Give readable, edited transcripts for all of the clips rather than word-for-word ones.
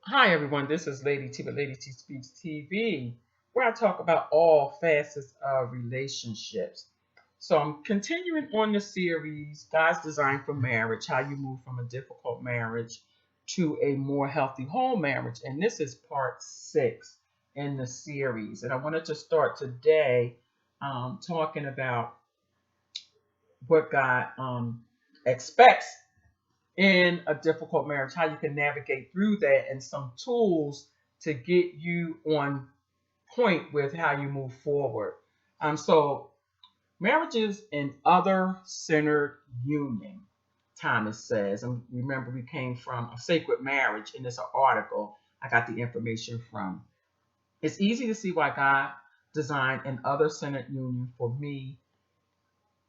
Hi everyone, this is Lady T with Lady T Speaks TV, where I talk about all facets of relationships. So I'm continuing on the series, God's Design for Marriage, how you move from a difficult marriage to a more healthy whole marriage. And this is part 6 in the series. And I wanted to start today talking about what God expects in a difficult marriage, how you can navigate through that, and some tools to get you on point with how you move forward. So marriages in other centered union, Thomas says, and remember we came from a sacred marriage, and it's an article I got the information from. It's easy to see why God designed an other centered union for me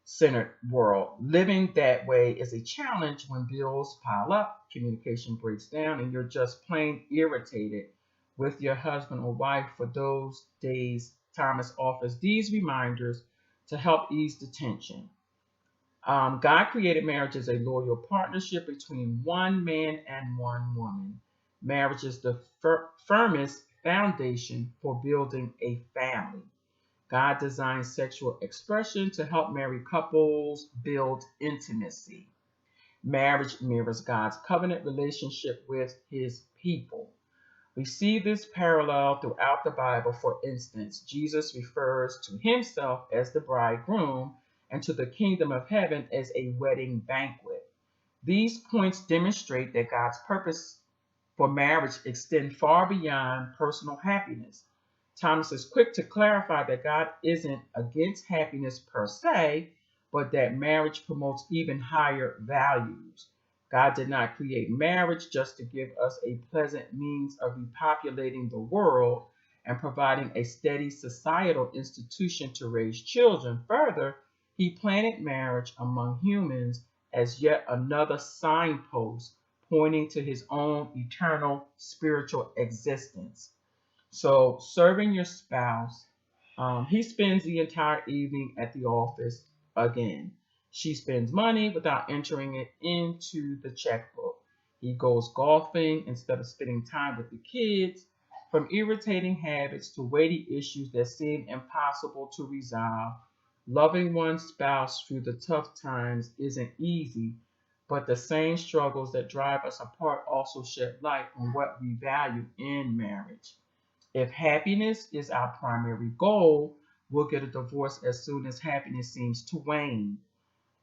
centered world. Living that way is a challenge when bills pile up, communication breaks down, and you're just plain irritated with your husband or wife. For those days, Thomas offers these reminders to help ease the tension. God created marriage as a loyal partnership between one man and one woman. Marriage is the firmest foundation for building a family. God designed sexual expression to help married couples build intimacy. Marriage mirrors God's covenant relationship with his people. We see this parallel throughout the Bible. For instance, Jesus refers to himself as the bridegroom and to the kingdom of heaven as a wedding banquet. These points demonstrate that God's purpose for marriage extend far beyond personal happiness. Thomas is quick to clarify that God isn't against happiness per se, but that marriage promotes even higher values. God did not create marriage just to give us a pleasant means of repopulating the world and providing a steady societal institution to raise children. Further, he planted marriage among humans as yet another signpost pointing to his own eternal spiritual existence. So, serving your spouse, he spends the entire evening at the office again. She spends money without entering it into the checkbook. He goes golfing instead of spending time with the kids. From irritating habits to weighty issues that seem impossible to resolve, loving one's spouse through the tough times isn't easy, but the same struggles that drive us apart also shed light on what we value in marriage. If happiness is our primary goal, we'll get a divorce as soon as happiness seems to wane.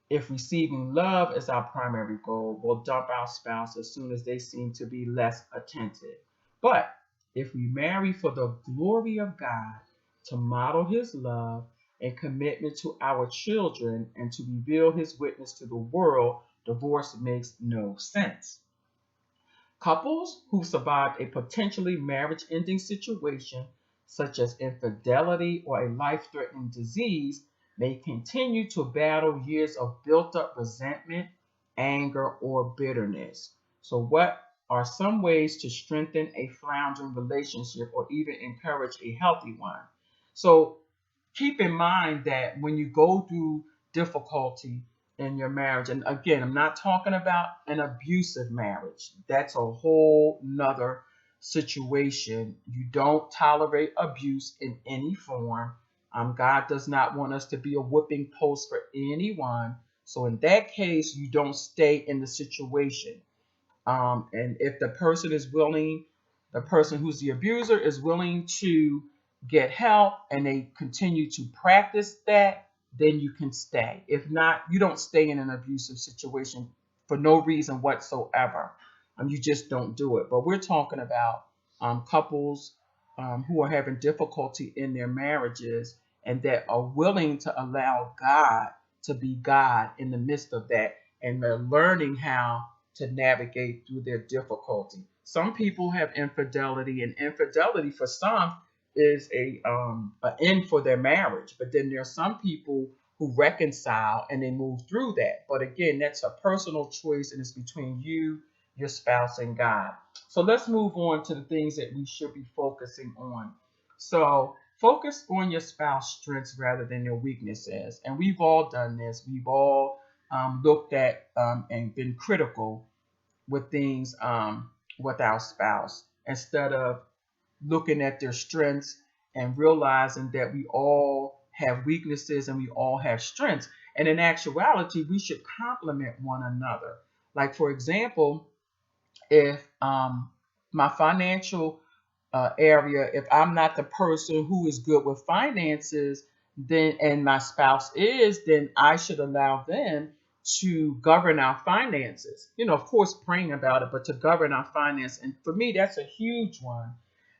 If receiving love is our primary goal, we'll dump our spouse as soon as they seem to be less attentive. But if we marry for the glory of God, to model his love and commitment to our children, and to reveal his witness to the world, divorce makes no sense. Couples who survived a potentially marriage ending situation, such as infidelity or a life threatening disease, may continue to battle years of built up resentment, anger, or bitterness. So, what are some ways to strengthen a floundering relationship or even encourage a healthy one? So, keep in mind that when you go through difficulty in your marriage, and again, I'm not talking about an abusive marriage, that's a whole nother situation. You don't tolerate abuse in any form. God does not want us to be a whipping post for anyone. So in that case, you don't stay in the situation. And if the person is willing, the person who's the abuser is willing to get help and they continue to practice that, then you can stay. If not, you don't stay in an abusive situation for no reason whatsoever. You just don't do it. But we're talking about couples who are having difficulty in their marriages and that are willing to allow God to be God in the midst of that. And they're learning how to navigate through their difficulty. Some people have infidelity, and infidelity for some is a end for their marriage. But then there are some people who reconcile and they move through that. But again, that's a personal choice, and it's between you, your spouse, and God. So let's move on to the things that we should be focusing on. So focus on your spouse's strengths rather than your weaknesses. And we've all done this. We've all looked at and been critical with things with our spouse. instead of looking at their strengths and realizing that we all have weaknesses and we all have strengths. And in actuality, we should complement one another. Like, for example, if my financial area, if I'm not the person who is good with finances, then and my spouse is, then I should allow them to govern our finances. Of course, praying about it, but to govern our finance. And for me, that's a huge one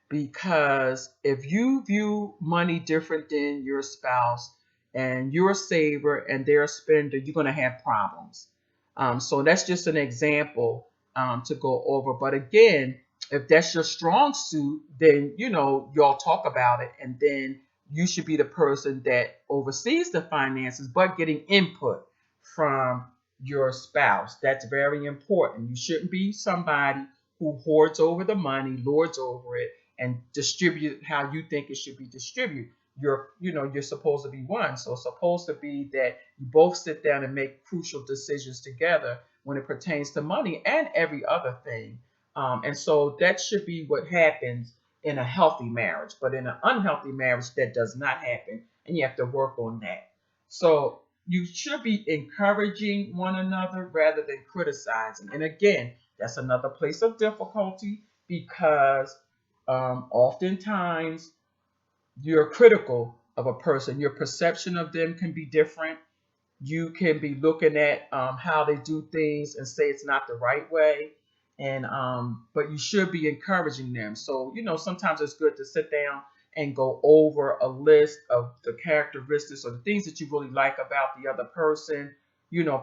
because if you view money different than your spouse and you're a saver and they're a spender, you're going to have problems. So that's just an example to go over. But again, if that's your strong suit, then y'all talk about it, and then you should be the person that oversees the finances, but getting input from your spouse. That's very important. You shouldn't be somebody who hoards over the money, lords over it, and distribute how you think it should be distributed. You're supposed to be one. So it's supposed to be that you both sit down and make crucial decisions together when it pertains to money and every other thing. And so that should be what happens in a healthy marriage. But in an unhealthy marriage, that does not happen. And you have to work on that. So you should be encouraging one another rather than criticizing. And again, that's another place of difficulty because oftentimes you're critical of a person. Your perception of them can be different. You can be looking at how they do things and say it's not the right way, and but you should be encouraging them. So sometimes it's good to sit down and go over a list of the characteristics or the things that you really like about the other person,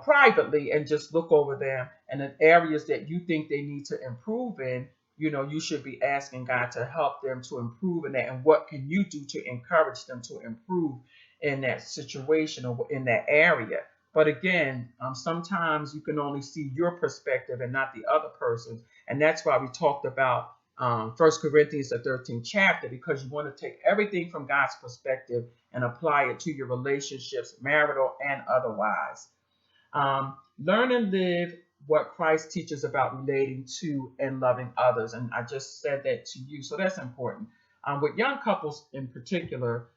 privately, and just look over them, and in areas that you think they need to improve in, you should be asking God to help them to improve in that, and what can you do to encourage them to improve in that situation or in that area. But again, sometimes you can only see your perspective and not the other person's. And that's why we talked about 1 Corinthians, the 13th chapter, because you want to take everything from God's perspective and apply it to your relationships, marital and otherwise. Learn and live what Christ teaches about relating to and loving others. And I just said that to you. So that's important. With young couples in particular,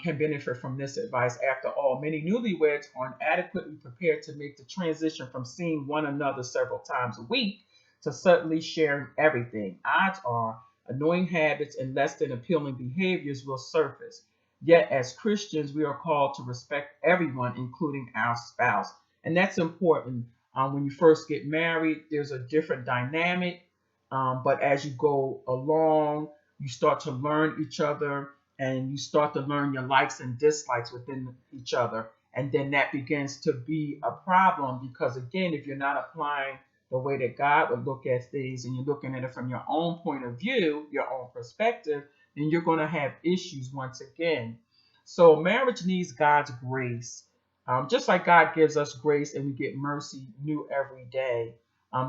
can benefit from this advice. After all, many newlyweds aren't adequately prepared to make the transition from seeing one another several times a week to suddenly sharing everything. Odds are annoying habits and less than appealing behaviors will surface. Yet, as Christians, we are called to respect everyone, including our spouse. And that's important. When you first get married, there's a different dynamic. But as you go along, you start to learn each other and you start to learn your likes and dislikes within each other. And then that begins to be a problem because, again, if you're not applying the way that God would look at things and you're looking at it from your own point of view, your own perspective, then you're going to have issues once again. So marriage needs God's grace. Just like God gives us grace and we get mercy new every day.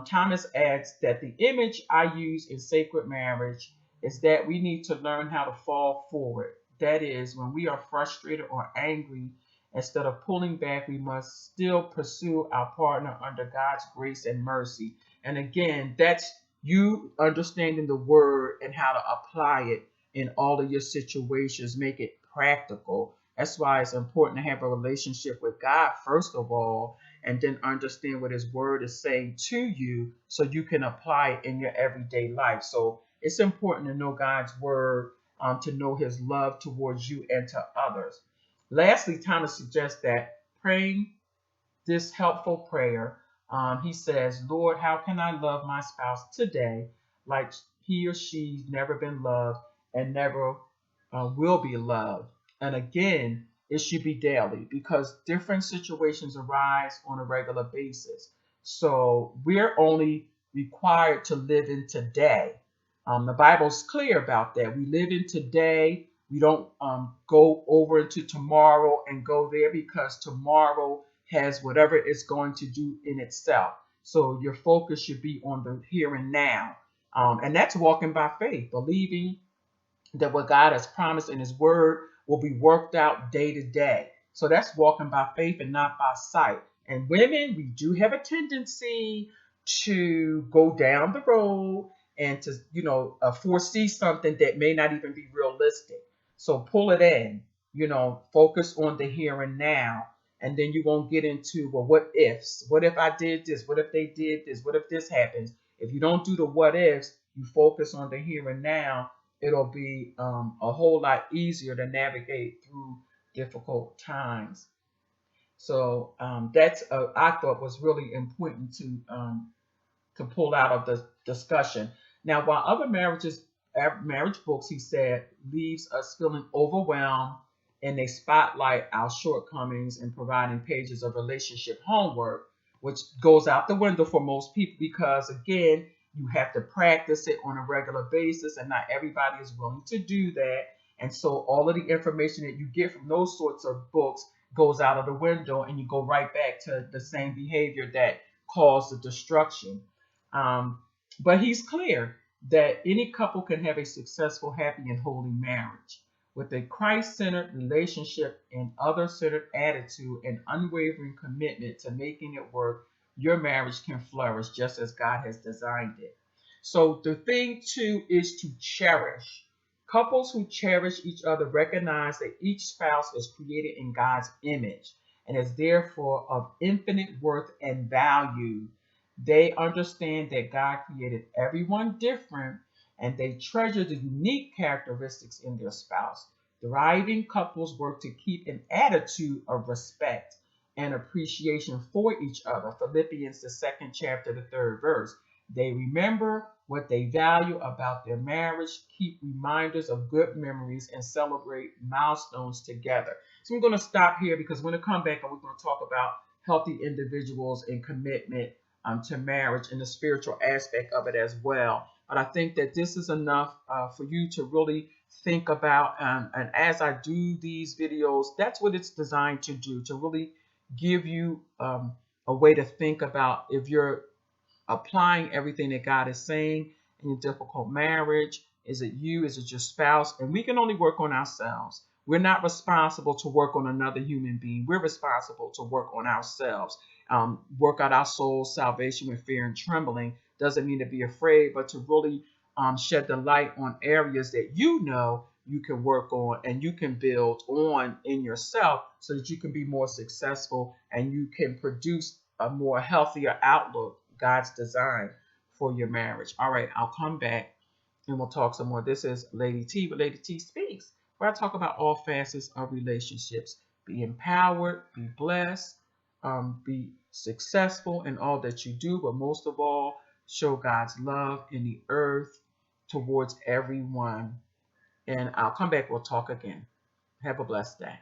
Thomas adds that the image I use in sacred marriage is that we need to learn how to fall forward. That is, when we are frustrated or angry, instead of pulling back, we must still pursue our partner under God's grace and mercy. And again, that's you understanding the word and how to apply it in all of your situations, make it practical. That's why it's important to have a relationship with God, first of all, and then understand what His Word is saying to you so you can apply it in your everyday life. So it's important to know God's Word, to know His love towards you and to others. Lastly, Thomas suggests that praying this helpful prayer, he says, Lord, how can I love my spouse today like he or she's never been loved and never will be loved? And again, it should be daily because different situations arise on a regular basis. So we're only required to live in today. The Bible's clear about that. We live in today. We don't go over into tomorrow and go there because tomorrow has whatever it's going to do in itself. So your focus should be on the here and now. And that's walking by faith, believing that what God has promised in His Word will be worked out day to day. So that's walking by faith and not by sight. And women, we do have a tendency to go down the road and to, foresee something that may not even be realistic. So pull it in, focus on the here and now. And then you won't get into, well, what ifs? What if I did this? What if they did this? What if this happens? If you don't do the what ifs, you focus on the here and now, it'll be a whole lot easier to navigate through difficult times. So that's I thought was really important to pull out of the discussion. Now, while other marriage books, he said, leaves us feeling overwhelmed, and they spotlight our shortcomings in providing pages of relationship homework, which goes out the window for most people because, again, you have to practice it on a regular basis, and not everybody is willing to do that. And so all of the information that you get from those sorts of books goes out of the window, and you go right back to the same behavior that caused the destruction. Um, but he's clear that any couple can have a successful, happy, and holy marriage. With a Christ centered relationship and other centered attitude and unwavering commitment to making it work, your marriage can flourish just as God has designed it. So, the thing too is to cherish. Couples who cherish each other recognize that each spouse is created in God's image and is therefore of infinite worth and value. They understand that God created everyone different, and they treasure the unique characteristics in their spouse. Thriving couples work to keep an attitude of respect and appreciation for each other. Philippians, the second chapter, the third verse. They remember what they value about their marriage, keep reminders of good memories, and celebrate milestones together. So we're going to stop here because we're going to come back and we're going to talk about healthy individuals and commitment to marriage and the spiritual aspect of it as well. But I think that this is enough for you to really think about. And as I do these videos, that's what it's designed to do, to really give you a way to think about if you're applying everything that God is saying in your difficult marriage. Is it you? Is it your spouse? And we can only work on ourselves. We're not responsible to work on another human being. We're responsible to work on ourselves. Work out our soul's salvation with fear and trembling. Doesn't mean to be afraid, but to really shed the light on areas that you can work on and you can build on in yourself so that you can be more successful and you can produce a more healthier outlook, God's design for your marriage. All right, I'll come back and we'll talk some more. This is Lady T with Lady T Speaks, where I talk about all facets of relationships. Be empowered, be blessed, be successful in all that you do, but most of all, show God's love in the earth towards everyone. And I'll come back. We'll talk again. Have a blessed day.